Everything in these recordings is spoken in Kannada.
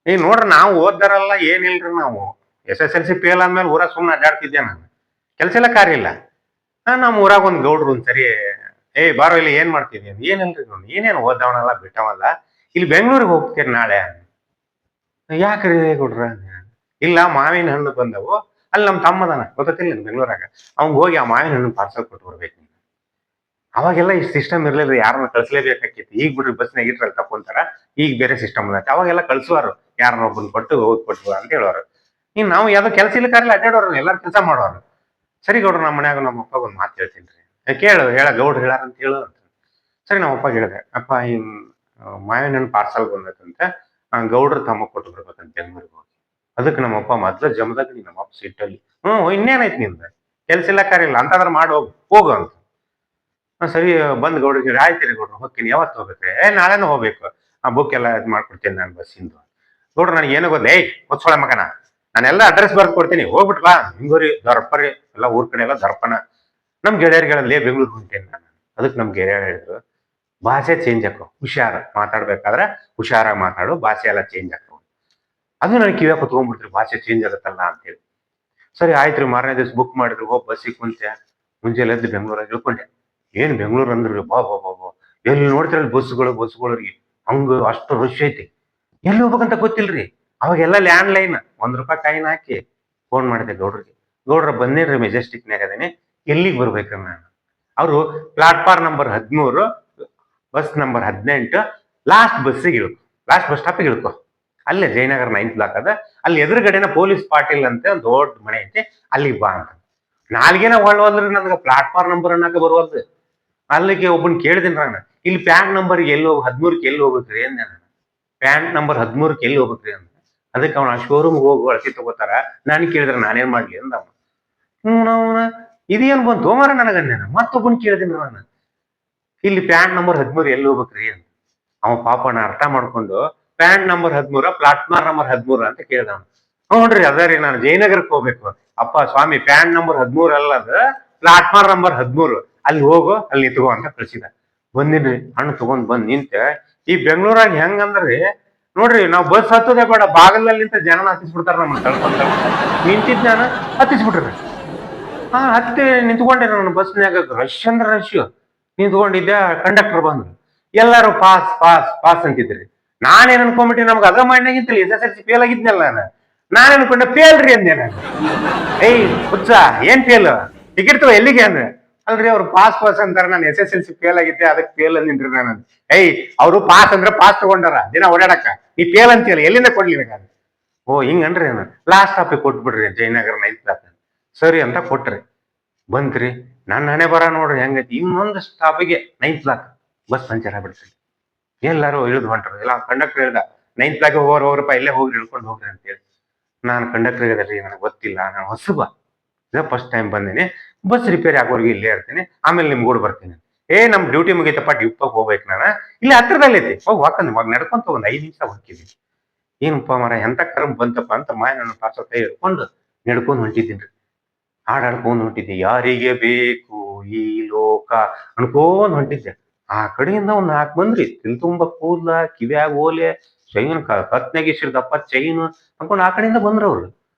ಈಗ ನೋಡ್ರಿ ನಾವು ಓದ್ದಾರಲ್ಲ ಏನಿಲ್ರಿ ನಾವು SSLC ಫೇಲ್ ಆದ್ಮೇಲೆ ಊರಾಗ ಸುಮ್ಮನೆ ಅಡ್ಡಾಡ್ತಿದ್ದೆ ನಾನು. ಕೆಲ್ಸ ಇಲ್ಲ ಕಾರ್ಯ ಇಲ್ಲ. ನಮ್ಮ ಊರಾಗ ಒಂದ್ ಗೌಡ್ರು ಒಂದ್ಸರಿ ಬಾರೋ ಇಲ್ಲಿ ಏನ್ ಮಾಡ್ತಿದ್ಯ ಏನಿಲ್ರಿ ನಾನು ಏನೇನು ಓದ್ದವನಲ್ಲ ಬಿಟ್ಟವಲ್ಲ ಇಲ್ಲಿ ಬೆಂಗಳೂರಿಗೆ ಹೋಗ್ತೀರಿ ನಾಳೆ. ಯಾಕ್ರಿ ಗೌಡ್ರ ಇಲ್ಲ ಮಾವಿನ ಹಣ್ಣು ಬಂದವು ಅಲ್ಲಿ ನಮ್ ತಮ್ಮದನ ಗೊತ್ತಿಲ್ಲ ಬೆಂಗಳೂರಾಗ ಅವ್ನ್ ಹೋಗಿ ಆ ಮಾವಿನ ಹಣ್ಣು ಪಾರ್ಸಲ್ ಕೊಟ್ಟು ಬರ್ಬೇಕು. ಅವಾಗೆಲ್ಲ ಈ ಸಿಸ್ಟಮ್ ಇರ್ಲಿಲ್ಲ ಯಾರನ್ನ ಕಳ್ಸ್ಲೇಬೇಕಾಗಿತ್ತು. ಈಗ ಬಿಡ್ರಿ ಬಸ್ನಾಗ ಇಟ್ರಲ್ಲಿ ತಕೊಂತಾರ. ಈಗ ಬೇರೆ ಸಿಸ್ಟಮ್ ಅದ. ಅವಾಗೆಲ್ಲ ಕಳ್ಸುವಾರು ಯಾರನ್ನ ಒಬ್ಬನ್ ಕೊಟ್ಟು ಹೋಗಿ ಕೊಟ್ಟು ಅಂತ ಹೇಳೋರು. ಇನ್ ನಾವು ಯಾವ್ದೋ ಕೆಲಸ ಇಲ್ಲ ಕಾರ್ಯ ಅಡ್ಡಾಡೋರು ಎಲ್ಲಾರು ಕೆಲಸ ಮಾಡೋರು. ಸರಿ ಗೌಡ್ರು ನಮ್ಮ ಮನ್ಯಾಗ ನಮ್ಮ ಅಪ್ಪ ಒಂದ್ ಮಾತು ಹೇಳ್ತೀನಿ ರೀ ಕೇಳು ಹೇಳ ಗೌಡ್ರು ಹೇಳಾರ ಅಂತ ಹೇಳು ಅಂತ. ಸರಿ ನಮ್ಮ ಅಪ್ಪ ಹೇಳಿದೆ ಅಪ್ಪ ಹಿಂಗ್ ಮಾವಿನ ಹಣ್ಣು ಪಾರ್ಸಲ್ ಬಂದೈತಂತೆ ಗೌಡ್ರು ತಮ್ಮ ಕೊಟ್ಟು ಬರ್ಬೇಕಂತ ಬೆಂಗ್ಳೂರಿಗೆ ಹೋಗಿ. ಅದಕ್ಕೆ ನಮ್ಮಪ್ಪ ಮೊದ್ಲು ಜಮದಾಗ ನಮ್ಮಪ್ಪ ಸಿಟ್ಟಲ್ಲಿ ಇನ್ನೇನೈತಿ ನಿಂದ ಕೆಲ್ಸ ಇಲ್ಲ ಕಾರ್ಯ ಇಲ್ಲ ಅಂತಂದ್ರೆ ಮಾಡಿ ಹೋಗು ಅಂತ. ಸರಿ ಬಂದ್ ಗೌಡ್ರಿಗೆ ಆಯ್ತೀರಿ ಗೌಡ್ರು ಹೋಗ್ತೀನಿ ಯಾವತ್ತು ಹೋಗ್ಬೇಕ್ರಿ ನಾಳೆನೂ ಹೋಗ್ಬೇಕು ಆ ಬುಕ್ ಎಲ್ಲ ಇದು ಮಾಡ್ಕೊಡ್ತೀನಿ ನಾನು ಬಸ್ಸಿಂದು. ಗೌಡ್ರು ನನಗೆ ಏನೋ ಗೊತ್ತ ಮುಚ್ಚೊಳ ಮಗನ ನಾನೆಲ್ಲ ಅಡ್ರೆಸ್ ಬರ್ದು ಕೊಡ್ತೀನಿ ಹೋಗ್ಬಿಟ್ ಬಾ ಹಿಂಗೋರಿ ದರ್ಪರಿ ಎಲ್ಲ ಊರ್ ಕಡೆ ಎಲ್ಲ ದರ್ಪಣ. ನಮ್ ಗೆಳೆಯರಿಗಳಲ್ಲೇ ಬೆಂಗ್ಳೂರ್ ಹೊಂಟೇನಿ ನಾನು. ಅದಕ್ಕೆ ನಮ್ ಗೆಳೆಯರ್ ಹೇಳಿದ್ರು ಭಾಷೆ ಚೇಂಜ್ ಆಕೋ ಹುಷಾರ ಮಾತಾಡ್ಬೇಕಾದ್ರೆ ಹುಷಾರಾಗಿ ಮಾತಾಡು ಭಾಷೆ ಎಲ್ಲ ಚೇಂಜ್ ಆಕೋ. ಅದು ನನಗೆ ಕಿವ್ಯಾಗ ಕುತ್ಕೊಂಡ್ಬಿಡ್ತ್ರಿ ಭಾಷೆ ಚೇಂಜ್ ಆಗುತ್ತಲ್ಲ ಅಂತೇಳಿ. ಸರಿ ಆಯ್ತ್ರಿ ಮಾರನೇ ದಿವ್ಸ ಬುಕ್ ಮಾಡಿದ್ರು ಹೋಗಿ ಬಸ್ಸಿಗೆ ಕುಂತೆ ಮುಂಜಾನೆ ಎದ್ದು ಬೆಂಗ್ಳೂರಾಗ ಇಳ್ಕೊಂಡೆ. ಏನ್ ಬೆಂಗ್ಳೂರ್ ಅಂದ್ರಿ ಬಾ ಬಾ ಬಾ ಬಾ ಎಲ್ಲಿ ನೋಡ್ತಿರಲ್ಲ ಬಸ್ಗಳವ್ರಿಗೆ ಹಂಗ ಅಷ್ಟು ರಶ್ ಐತಿ. ಎಲ್ಲಿ ಹೋಗ್ಬೇಕಂತ ಗೊತ್ತಿಲ್ರಿ. ಅವಾಗೆಲ್ಲ ಲ್ಯಾಂಡ್ ಲೈನ್ ₹1 ಕಾಯಿನ್ ಹಾಕಿ ಫೋನ್ ಮಾಡಿದೆ ಗೌಡ್ರಿಗೆ. ಗೌಡ್ರ ಬಂದೇನ್ರಿ ಮೆಜೆಸ್ಟಿಕ್ನಾಗ ಅದೇನೆ ಎಲ್ಲಿಗೆ ಬರ್ಬೇಕ್ರಿ ನಾನು. ಅವರು platform number 13 bus number 18 last ಬಸ್ಸಿಗೆ ಇಳ್ಕೊ ಲಾಸ್ಟ್ ಬಸ್ ಸ್ಟಾಪಿಗೆ ಇಳ್ಕೊ. ಅಲ್ಲೇ ಜಯನಗರ 9th ಬ್ಲಾಕ್ ಅದ ಅಲ್ಲಿ ಎದುರುಗಡೆನ ಪೊಲೀಸ್ ಪಾಟೀಲ್ ಅಂತ ಒಂದು ದೊಡ್ಡ ಮನೆ ಐತಿ ಅಲ್ಲಿಗೆ ಬಾ ಅಂತ. ನಾಲ್ಗೇನ ಹೊಳ್ವಲ್ರಿ ನನಗೆ ಪ್ಲಾಟ್ಫಾರ್ಮ್ ನಂಬರ್ ಅನ್ನಕ ಬರುವಲ್ದು. ಅಲ್ಲಿಗೆ ಒಬ್ಬನ್ ಕೇಳಿದಿನಿ ನಾನು ಇಲ್ಲಿ ಪ್ಯಾಂಟ್ ನಂಬರ್ ಎಲ್ಲಿ 13ಕ್ಕೆ ಎಲ್ಲಿ ಹೋಗ್ಬೇಕ್ರಿ ಅಂದೆ ನಾನು. ಪ್ಯಾಂಟ್ ನಂಬರ್ 13ಕ್ಕೆ ಎಲ್ಲಿ ಹೋಗ್ಬೇಕ್ರಿ ಅಂತ. ಅದಕ್ಕೆ ಅವ್ನ ಶೋರೂಮ್ ಹೋಗಿ ಅಳತಿ ತಗೋತಾರ ನಾನು ಕೇಳಿದ್ರೆ ನಾನೇನ್ ಮಾಡ್ಲಿ ಅಂದ ಅವ. ಅವನ ಇದೇನ್ ಬಂತು ಮಾರ ನನಗನ್ನೆ ಮತ್ತೊಬ್ಬನ್ ಕೇಳಿದಿನಿ ನಾನು ಇಲ್ಲಿ ಪ್ಯಾಂಟ್ ನಂಬರ್ 13 ಎಲ್ಲಿ ಹೋಗ್ಬೇಕ್ರಿ ಅಂತ. ಅವ ಪಾಪನ ಅರ್ಥ ಮಾಡ್ಕೊಂಡು ಪ್ಯಾಂಟ್ ನಂಬರ್ 13 ಪ್ಲಾಟ್ಫಾರ್ಮ್ ನಂಬರ್ 13 ಅಂತ ಕೇಳ್ದ. ನೋಡ್ರಿ ಅದ ರೀ ನಾನು ಜಯನಗರಕ್ಕೆ ಹೋಗ್ಬೇಕು ಅಪ್ಪ ಸ್ವಾಮಿ ಪ್ಯಾಂಟ್ ನಂಬರ್ 13 ಅಲ್ಲ ಅದ ಪ್ಲಾಟ್ಫಾರ್ಮ್ ನಂಬರ್ 13 ಅಲ್ಲಿ ಹೋಗು ಅಲ್ಲಿ ನಿಂತ್ಕೋ ಅಂತ ಕಳ್ಸಿದ. ಬಂದಿನ್ರಿ ಹಣ್ಣು ತಗೊಂಡ್ ಬಂದ್ ನಿಂತೆ ಈ ಬೆಂಗಳೂರಾಗ ಹೆಂಗಂದ್ರಿ ನೋಡ್ರಿ ನಾವ್ ಬಸ್ ಹತ್ತೋದೇ ಬೇಡ ಬಾಗಲಲ್ಲಿ ನಿಂತ ಜನನ ಹತ್ತಿಸ್ಬಿಡ್ತಾರ ನಮ್ಮ ಕಳ್ಕೊಂಡ್ ನಿಂತಿದ್ ನಾನು ಹತ್ತಿಸ್ಬಿಟ್ರಿ. ಹತ್ತಿ ನಿಂತ್ಕೊಂಡೆ ನಾನು ಬಸ್ನ್ಯಾಗ ರಶ್ ಅಂದ್ರ ರಶ್ ನಿಂತ್ಕೊಂಡಿದ್ದೆ. ಕಂಡಕ್ಟರ್ ಬಂದ್ರು ಎಲ್ಲಾರು ಪಾಸ್ ಪಾಸ್ ಪಾಸ್ ಅಂತಿದ್ರಿ. ನಾನೇನ್ ಅನ್ಕೊಂಡ್ಬಿಟ್ಟಿ ನಮ್ಗೆ ಅದ ಮಾಡಿನಾಗಿಂತಲ್ಲ SSLC ಫೇಲ್ ಆಗಿದ್ನಲ್ಲ ನಾನ್ ಅನ್ಕೊಂಡೆ ಫೇಲ್ ರೀ ಅಂದೆ ನಾನು. ಹುಚ್ಚ ಏನ್ ಫೇಲ್ ಟಿಕೆಟ್ ತಗೋ ಎಲ್ಲಿಗೆ ಅಂದ್ರೆ ಅಲ್ರಿ ಅವ್ರು ಪಾಸ್ ಅಂತಾರ ನಾನು SSLC ಫೇಲ್ ಆಗಿದ್ದೆ ಅದಕ್ಕೆ ಫೇಲ್ ಅಂದಿನ್ರಿ ನಾನು. ಅವ್ರು ಪಾಸ್ ಅಂದ್ರೆ ಪಾಸ್ ತಗೊಂಡಾರ ದಿನ ಓಡಾಡಕ ನೀ ಫೇಲ್ ಅಂತೀಯಲ್ಲ ಎಲ್ಲಿಂದ ಕೊಡ್ಲಿ ನಾನು. ಹಿಂಗನ್ರಿ ನಾನು ಲಾಸ್ಟ್ ಸ್ಟಾಪಿಗೆ ಕೊಟ್ಬಿಡ್ರಿ ಜಯನಗರ 9th ಬ್ಲಾಕ್ ಸರಿ ಅಂತ ಕೊಟ್ರಿ. ಬಂತ್ರಿ ನನ್ನ ಹಣೆ ಬರ ನೋಡ್ರಿ ಹೆಂಗೈತಿ ಇನ್ನೊಂದು ಸ್ಟಾಪಿಗೆ 9th ಬ್ಲಾಕ್ ಬಸ್ ಪಂಚರ್ ಆಗ್ಬಿಡ್ತೀರಿ. ಎಲ್ಲಾರು ಇಳಿದು ಹೊಂಟ್ರು ಇಲ್ಲ ಕಂಡಕ್ಟರ್ ಹೇಳ್ದ 9th ಬ್ಲಾಕ್ ಹೋಗ್ರಪ್ಪ ಇಲ್ಲೇ ಹೋಗ್ರಿ ಇಳ್ಕೊಂಡು ಹೋಗ್ರಿ ಅಂತ ಹೇಳಿ. ನಾನು ಕಂಡಕ್ಟರ್ ಹೇಳಿದ್ರಿ ನನಗೆ ಗೊತ್ತಿಲ್ಲ ನಾನು ಹೊಸಬ ಇದ ಫಸ್ಟ್ ಟೈಮ್ ಬಂದೇನೆ ಬಸ್ ರಿಪೇರಿ ಆಗೋರ್ಗೆ ಇಲ್ಲೇ ಇರ್ತೀನಿ ಆಮೇಲೆ ನಿಮ್ ಗೂಡ್ ಬರ್ತೀನಿ. ನಮ್ ಡ್ಯೂಟಿ ಮುಗೈತಪ್ಪ ಡ್ಯೂಟಿಗೆ ಹೋಗ್ಬೇಕು ನಾನು ಇಲ್ಲಿ ಹತ್ರದಲ್ಲೈತಿ ಹೋಗಿ ವಾಕಂದ್ ನಡ್ಕೊಂತ ಒಂದ್ 5 ನಿಮಿಷ ಹೋಗ್ತಿದ್ದೀನಿ. ಏನಪ್ಪ ಮರ ಎಂತ ಕರ್ಮ್ ಬಂತಪ್ಪ ಅಂತ ನನ್ನ ಪಾರ್ಸಲ್ ಕೈ ಹಿಡ್ಕೊಂಡು ನಡ್ಕೊಂಡು ಹೊಂಟಿದ್ದೀನಿ. ಹಾಡಾಡ್ಕೊಂಡು ಹೊಂಟಿದ್ದೆ ಯಾರಿಗೆ ಬೇಕು ಈ ಲೋಕ ಅನ್ಕೊಂಡ್ ಹೊಂಟಿದ್ದೆ. ಆ ಕಡೆಯಿಂದ ಒಂದ್ 4 ಬಂದ್ರಿ ತಿಲ್ ತುಂಬ ಕೂದ್ಲ ಕಿವ್ಯಾಗ ಓಲೆ ಚೈನ್ ಕತ್ನಾಗಿಸಿರ್ದಪ್ಪ ಚೈನ್ ಅನ್ಕೊಂಡ್ ಆ ಕಡೆಯಿಂದ ಬಂದ್ರವ್ರು.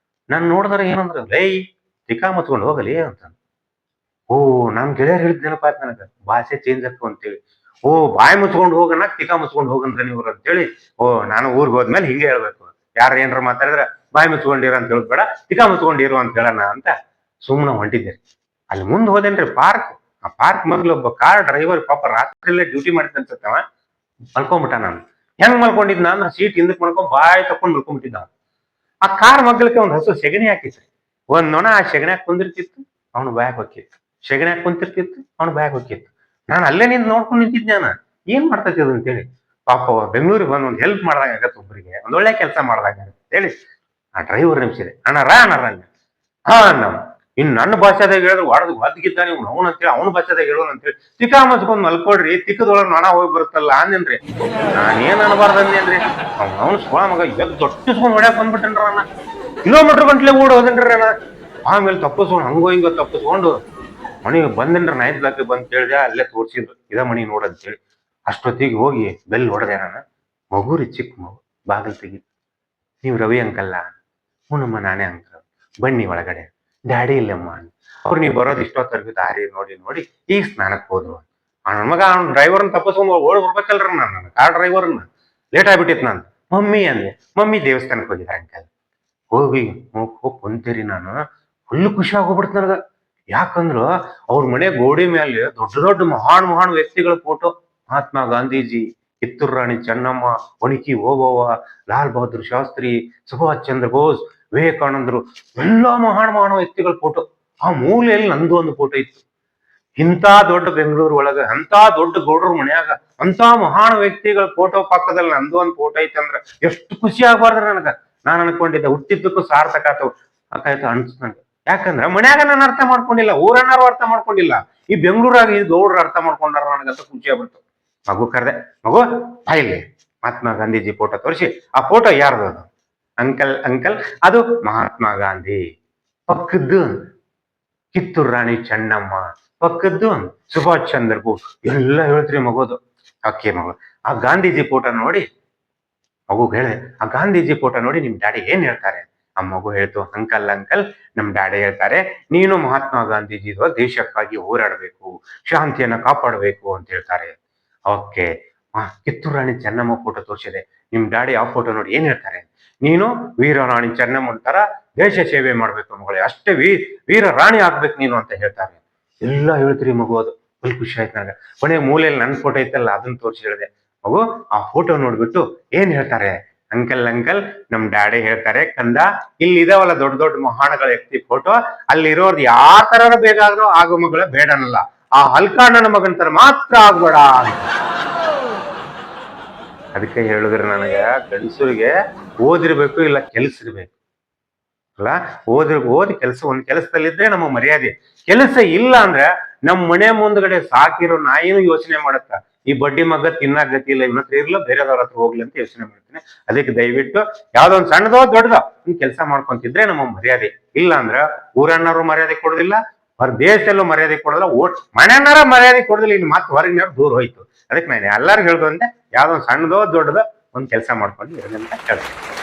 ನಾನ್ ನೋಡಿದ್ರ ಏನಂದ್ರ ತಿಕಾ ಮತ್ಕೊಂಡ್ ಹೋಗಲಿ ಅಂತ. ನಮ್ ಗೆಳೆಯರ್ ಹೇಳಿದ್ ನೆನಪಾಯ್ತು ನನಗ ಭಾಷೆ ಚೇಂಜ್ ಆಗ್ತು ಅಂತೇಳಿ. ಬಾಯಿ ಮುಚ್ಕೊಂಡ್ ಹೋಗಣ ತಿಕಾ ಮುಚ್ಕೊಂಡ್ ಹೋಗಂದ್ರ ನೀವ್ರು ಅಂತೇಳಿ. ನಾನು ಊರ್ಗ್ ಹೋದ್ಮೇಲೆ ಹಿಂಗೆ ಹೇಳ್ಬೇಕು ಯಾರ ಏನ್ರ ಮಾತಾಡಿದ್ರ ಬಾಯಿ ಮುಚ್ಕೊಂಡಿರ ಅಂತ ಹೇಳ್ಬೇಡ ತಿಕಾ ಮುಚ್ಕೊಂಡಿರು ಅಂತ ಹೇಳಣ ಅಂತ ಸುಮ್ನೆ ಹೊಂಟಿದ್ದೆ. ಅಲ್ಲಿ ಮುಂದ್ ಹೋದೇನ್ರಿ ಪಾರ್ಕ್ ಆ ಪಾರ್ಕ್ ಮೊದ್ಲು ಒಬ್ಬ ಕಾರ್ ಡ್ರೈವರ್ ಪಾಪ ರಾತ್ರಿಯಲ್ಲೇ ಡ್ಯೂಟಿ ಮಾಡಿದ್ ಅನ್ಸತ್ತವ ಮಲ್ಕೊಂಡ್ಬಿಟ್ಟ. ನಾನು ಹೆಂಗ್ ಮಲ್ಕೊಂಡಿದ್ ನಾನು ಸೀಟ್ ಹಿಂದಕ್ ಮಾಡ್ಕೊಂಡ್ ಬಾಯಿ ತಕೊಂಡ್ ಮಲ್ಕೊಂಡ್ಬಿಟ್ಟಿದ್ದ. ಆ ಕಾರ್ ಮಗ್ಲಕ್ಕೆ ಒಂದ್ ಹಸು ಸೆಗಣಿ ಹಾಕಿತ್ರಿ. ಒಂದ್ ನೊಣ ಆ ಸೆಗಣ್ಯಾಗ ಕುಂದಿರ್ತಿತ್ತು ಅವ್ನು ಬ್ಯಾಗ್ ಹೊಕ್ಕಿತ್ತು ಸೆಗಣ್ಯಾಗ ಕುಂತಿರ್ತಿತ್ತು ಅವ್ನು ಬ್ಯಾಗ್ ಹೊಕ್ಕಿತ್ತು. ನಾನು ಅಲ್ಲೇ ನಿಂತ್ ನೋಡ್ಕೊಂಡ್ ನಿಂತಿದ್ದೆ ನಾನು ಏನ್ ಮಾಡ್ತೈತಿ ಅದು ಅಂತೇಳಿ. ಪಾಪ ಬೆಂಗಳೂರಿಗೆ ಬಂದ್ ಒಂದ್ ಹೆಲ್ಪ್ ಮಾಡ್ದಾಗ ಆಗತ್ತೆ ಒಬ್ಬರಿಗೆ ಒಂದ್ ಒಳ್ಳೆ ಕೆಲಸ ಮಾಡ್ದಾಗ ಹೇಳಿ ಆ ಡ್ರೈವರ್ ನಿಮಿಷಿದೆ ಅಣ್ಣರ ನಾವು ಇನ್ ನನ್ನ ಭಾಷೆದಾಗ ಹೇಳಿದ್ರು ಹೊಡೆದು ಒದ್ಗಿದ್ದ ನೀವು ಅವನು ಅಂತೇಳಿ ಅವ್ನ ಭಾಷೆದಾಗ ಹೇಳೋಣ ಅಂತೇಳಿ ತಿಕಾ ಮಚ್ಕೊಂಡ್ ಮಲ್ಕೊಡ್ರಿ ತಿಕ್ಕದೊಳಗ್ ನೊಣ ಹೋಗಿ ಬರುತ್ತಲ್ಲ ಅಂದೇನ್ರಿ. ನಾನೇನ್ ಅನ್ಬಾರ್ದು ಅಂದೇನ್ರಿ. ಅವ್ನು ಸ್ವ ಮಗ ಎದ್ ದೊಡ್ಡಿಸ್ಕೊಂಡ್ ಹೊಡ್ಯಾಕ್ ಬಂದ್ಬಿಟ್ಟೇನ್ರ ಅಣ್ಣ ಕಿಲೋಮೀಟರ್ ಗಂಟ್ಲೆ ಓಡ್ ಹೋದೇನ್ರಿ ಅಣ್ಣ. ಆಮೇಲೆ ತಪ್ಪಿಸ್ಕೊಂಡು ಹಂಗೋ ಹಿಂಗೋ ತಪ್ಪಿಸ್ಕೊಂಡು ಮನೆಗೆ ಬಂದೇನ್ರಿ 9th ಬ್ಲಾಕ್ ಬಂದ್ ಕೇಳ್ದೆ ಅಲ್ಲೇ ತೋರ್ಸಿದ್ರು ಇದ ಮನಿ ನೋಡಂತೇಳಿ. ಅಷ್ಟೊತ್ತಿಗೆ ಹೋಗಿ ಬೆಲ್ ಹೊಡೆದೆ ನಾನು. ಮಗುರಿ ಚಿಕ್ಕ ಮಗು ಬಾಗಿಲ್ ತೆಗಿ ನೀವು ರವಿ ಅಂಕಲ್ಲ? ಹ್ಞೂನಮ್ಮ ನಾನೇ ಅಂಕಲ್. ಬನ್ನಿ ಒಳಗಡೆ. ಡ್ಯಾಡಿ ಇಲ್ಲಮ್ಮ. ಅವ್ರು ನೀವು ಬರೋದು ಇಷ್ಟೊತ್ತರ್ಗು ದಾರಿ ನೋಡಿ ನೋಡಿ ಈಗ ಸ್ನಾನಕ್ಕೆ ಹೋದ್ರು. ನನ್ನ ಮಗ ಅವ್ನ ಡ್ರೈವರ್ನ ತಪ್ಪಿಸ್ಕೊಂಡು ಓಡ್ ಬರ್ಬೇಕಲ್ರಿ ನಾನು ಕಾರ್ ಡ್ರೈವರ್ನ. ಲೇಟ್ ಆಗ್ಬಿಟ್ಟಿತ್ತು ನಾನು. ಮಮ್ಮಿ ಅಂದೆ. ಮಮ್ಮಿ ದೇವಸ್ಥಾನಕ್ಕೆ ಹೋಗಿದ್ದಾರೆ ಅಂಕಲ್. ಹೋಗಿ ಹೋಗಿ ಕುಂತೀರಿ ನಾನು ಫುಲ್ ಖುಷಿ ಆಗೋಗ್ಬಿಡ್ತು ನನಗ. ಯಾಕಂದ್ರ ಅವ್ರ ಮನೆ ಗೋಡೆ ಮೇಲೆ ದೊಡ್ಡ ದೊಡ್ಡ ಮಹಾನ್ ವ್ಯಕ್ತಿಗಳ ಫೋಟೋ. ಮಹಾತ್ಮ ಗಾಂಧೀಜಿ, ಕಿತ್ತೂರು ರಾಣಿ ಚೆನ್ನಮ್ಮ, ಒಣಕಿ ಓಬವ್ವ, ಲಾಲ್ ಬಹದ್ದೂರ್ ಶಾಸ್ತ್ರಿ, ಸುಭಾಷ್ ಚಂದ್ರ ಬೋಸ್, ವಿವೇಕಾನಂದರು, ಎಲ್ಲಾ ಮಹಾನ್ ವ್ಯಕ್ತಿಗಳ ಫೋಟೋ. ಆ ಮೂಲೆಯಲ್ಲಿ ನಂದು ಒಂದು ಫೋಟೋ ಇತ್ತು. ಇಂಥ ದೊಡ್ಡ ಬೆಂಗಳೂರು ಒಳಗ ಅಂತ ದೊಡ್ಡ ಗೌಡ್ರ ಮನ್ಯಾಗ ಅಂತ ಮಹಾನ್ ವ್ಯಕ್ತಿಗಳ ಫೋಟೋ ಪಕ್ಕದಲ್ಲಿ ನಂದು ಒಂದು ಫೋಟೋ ಐತೆ ಅಂದ್ರ ಎಷ್ಟು ಖುಷಿ ಆಗ್ಬಾರ್ದ್ರ ನನಗ. ನಾನು ಅನ್ಕೊಂಡಿದ್ದೆ ಹುಟ್ಟಿದ್ದಕ್ಕೂ ಸಾರ್ಥಕ ಆಕಾಯ್ತು ಅನ್ಸ್ ನಂಗೆ. ಯಾಕಂದ್ರ ಮನ್ಯಾಗ ನಾನು ಅರ್ಥ ಮಾಡ್ಕೊಂಡಿಲ್ಲ, ಊರನ್ನಾರು ಅರ್ಥ ಮಾಡ್ಕೊಂಡಿಲ್ಲ, ಈ ಬೆಂಗಳೂರಾಗ ಈ ಗೌಡ್ರು ಅರ್ಥ ಮಾಡ್ಕೊಂಡಾರ. ನನಗಂತ ಖುಷಿ ಆಗ್ಬಿಡ್ತು. ಮಗು ಕರೆದೆ. ಮಗು ಬಾಯಿಲಿ ಮಹಾತ್ಮ ಗಾಂಧೀಜಿ ಫೋಟೋ ತೋರಿಸಿ, ಆ ಫೋಟೋ ಯಾರ್ದು? ಅದು ಅಂಕಲ್ ಅಂಕಲ್ ಅದು ಮಹಾತ್ಮ ಗಾಂಧಿ. ಪಕ್ಕದ್ದು ಕಿತ್ತೂರು ರಾಣಿ ಚೆನ್ನಮ್ಮ, ಪಕ್ಕದ್ದು ಸುಭಾಷ್ ಚಂದ್ರ ಬೋಸ್. ಎಲ್ಲ ಹೇಳ್ತ್ರಿ ಮಗೋದು. ಓಕೆ ಮಗು, ಆ ಗಾಂಧೀಜಿ ಫೋಟೋ ನೋಡಿ ಮಗು ಹೇಳಿದೆ, ಆ ಗಾಂಧೀಜಿ ಫೋಟೋ ನೋಡಿ ನಿಮ್ ಡ್ಯಾಡಿ ಏನ್ ಹೇಳ್ತಾರೆ? ಆ ಮಗು ಹೇಳ್ತು, ಅಂಕಲ್ ಅಂಕಲ್ ನಮ್ ಡ್ಯಾಡಿ ಹೇಳ್ತಾರೆ ನೀನು ಮಹಾತ್ಮ ಗಾಂಧೀಜಿ ದೇಶಕ್ಕಾಗಿ ಹೋರಾಡಬೇಕು, ಶಾಂತಿಯನ್ನ ಕಾಪಾಡಬೇಕು ಅಂತ ಹೇಳ್ತಾರೆ. ಓಕೆ, ಕಿತ್ತೂರು ರಾಣಿ ಚೆನ್ನಮ್ಮ ಫೋಟೋ ತೋರಿಸಿದೆ. ನಿಮ್ ಡ್ಯಾಡಿ ಆ ಫೋಟೋ ನೋಡಿ ಏನ್ ಹೇಳ್ತಾರೆ? ನೀನು ವೀರ ರಾಣಿ ಚೆನ್ನಮ್ಮನ ತರ ದೇಶ ಸೇವೆ ಮಾಡ್ಬೇಕು ಮಗಳೇ, ಅಷ್ಟೇ ವೀರ ರಾಣಿ ಆಗ್ಬೇಕು ನೀನು ಅಂತ ಹೇಳ್ತಾರೆ. ಎಲ್ಲ ಹೇಳ್ತೀರಿ ಮಗು. ಅದು ಫುಲ್ ಖುಷಿ ಆಯ್ತು ನನಗೆ. ಕೊನೆ ಮೂಲೆಯಲ್ಲಿ ನನ್ನ ಫೋಟೋ ಇತ್ತಲ್ಲ ಅದನ್ನ ತೋರಿಸಿ ಹೇಳಿದೆ. ಮಗು ಆ ಫೋಟೋ ನೋಡ್ಬಿಟ್ಟು ಏನ್ ಹೇಳ್ತಾರೆ? ಅಂಕಲ್ ಅಂಕಲ್ ನಮ್ ಡ್ಯಾಡಿ ಹೇಳ್ತಾರೆ ಕಂದ, ಇಲ್ಲಿ ಇದಾವಲ್ಲ ದೊಡ್ಡ ದೊಡ್ಡ ಮಹಾನಗಳ ವ್ಯಕ್ತಿ ಫೋಟೋ, ಅಲ್ಲಿರೋರ್ದು ಯಾರ ತರ ಬೇಕಾದ್ರೂ ಆಗೋ ಮಗಳ ಬೇಡನಲ್ಲ, ಆ ಹಲ್ಕಾಣ್ಣನ ಮಗನ ತರ ಮಾತ್ರ ಆಗ್ಬೇಡ. ಅದಕ್ಕೆ ಹೇಳಿದ್ರೆ ನನಗೆ ಗಂಡಸರಿಗೆ ಓದಿರ್ಬೇಕು, ಇಲ್ಲ ಕೆಲಸ ಇರ್ಬೇಕು ಅಲ್ಲ. ಓದಿ ಒಂದ್ ಕೆಲಸದಲ್ಲಿದ್ರೆ ನಮ್ಮ ಮರ್ಯಾದೆ. ಕೆಲಸ ಇಲ್ಲ ಅಂದ್ರೆ ನಮ್ ಮನೆ ಮುಂದ್ಗಡೆ ಸಾಕಿರೋ ನಾಯಿನೂ ಯೋಚನೆ ಮಾಡತ್ತ, ಈ ಬಡ್ಡಿ ಮಗ ತಿನ್ನಾಕ ಗತಿ ಇಲ್ಲ, ಇವನ ಹತ್ರ ಇರ್ಲ ಬೇರೆದವ್ರ ಹತ್ರ ಹೋಗ್ಲಿ ಅಂತ ಯೋಚನೆ ಮಾಡ್ತೀನಿ. ಅದಕ್ಕೆ ದಯವಿಟ್ಟು ಯಾವ್ದೊಂದ್ ಸಣ್ಣದೋ ದೊಡ್ಡದೋ ಕೆಲಸ ಮಾಡ್ಕೊಂತಿದ್ರೆ ನಮ್ಮ ಮರ್ಯಾದೆ. ಇಲ್ಲ ಅಂದ್ರ ಊರನ್ನಾರು ಮರ್ಯಾದೆ ಕೊಡೋದಿಲ್ಲ, ಹೊರ ದೇಶದಲ್ಲೂ ಮರ್ಯಾದೆ ಕೊಡೋದಿಲ್ಲ, ಮನೆಯನ್ನಾರ ಮರ್ಯಾದೆ ಕೊಡೋದಿಲ್ಲ, ಇನ್ನು ಮತ್ತೆ ಹೊರಗಿನ ದೂರ ಹೋಯ್ತು. ಅದಕ್ಕೆ ನಾನು ಎಲ್ಲಾರು ಹೇಳ್ದಂತೆ ಯಾವ್ದೊಂದ್ ಸಣ್ಣದೋ ದೊಡ್ಡದೋ ಒಂದ್ ಕೆಲಸ ಮಾಡ್ಕೊಂಡು ಇರೋದಂತ ಹೇಳ್ತೀನಿ.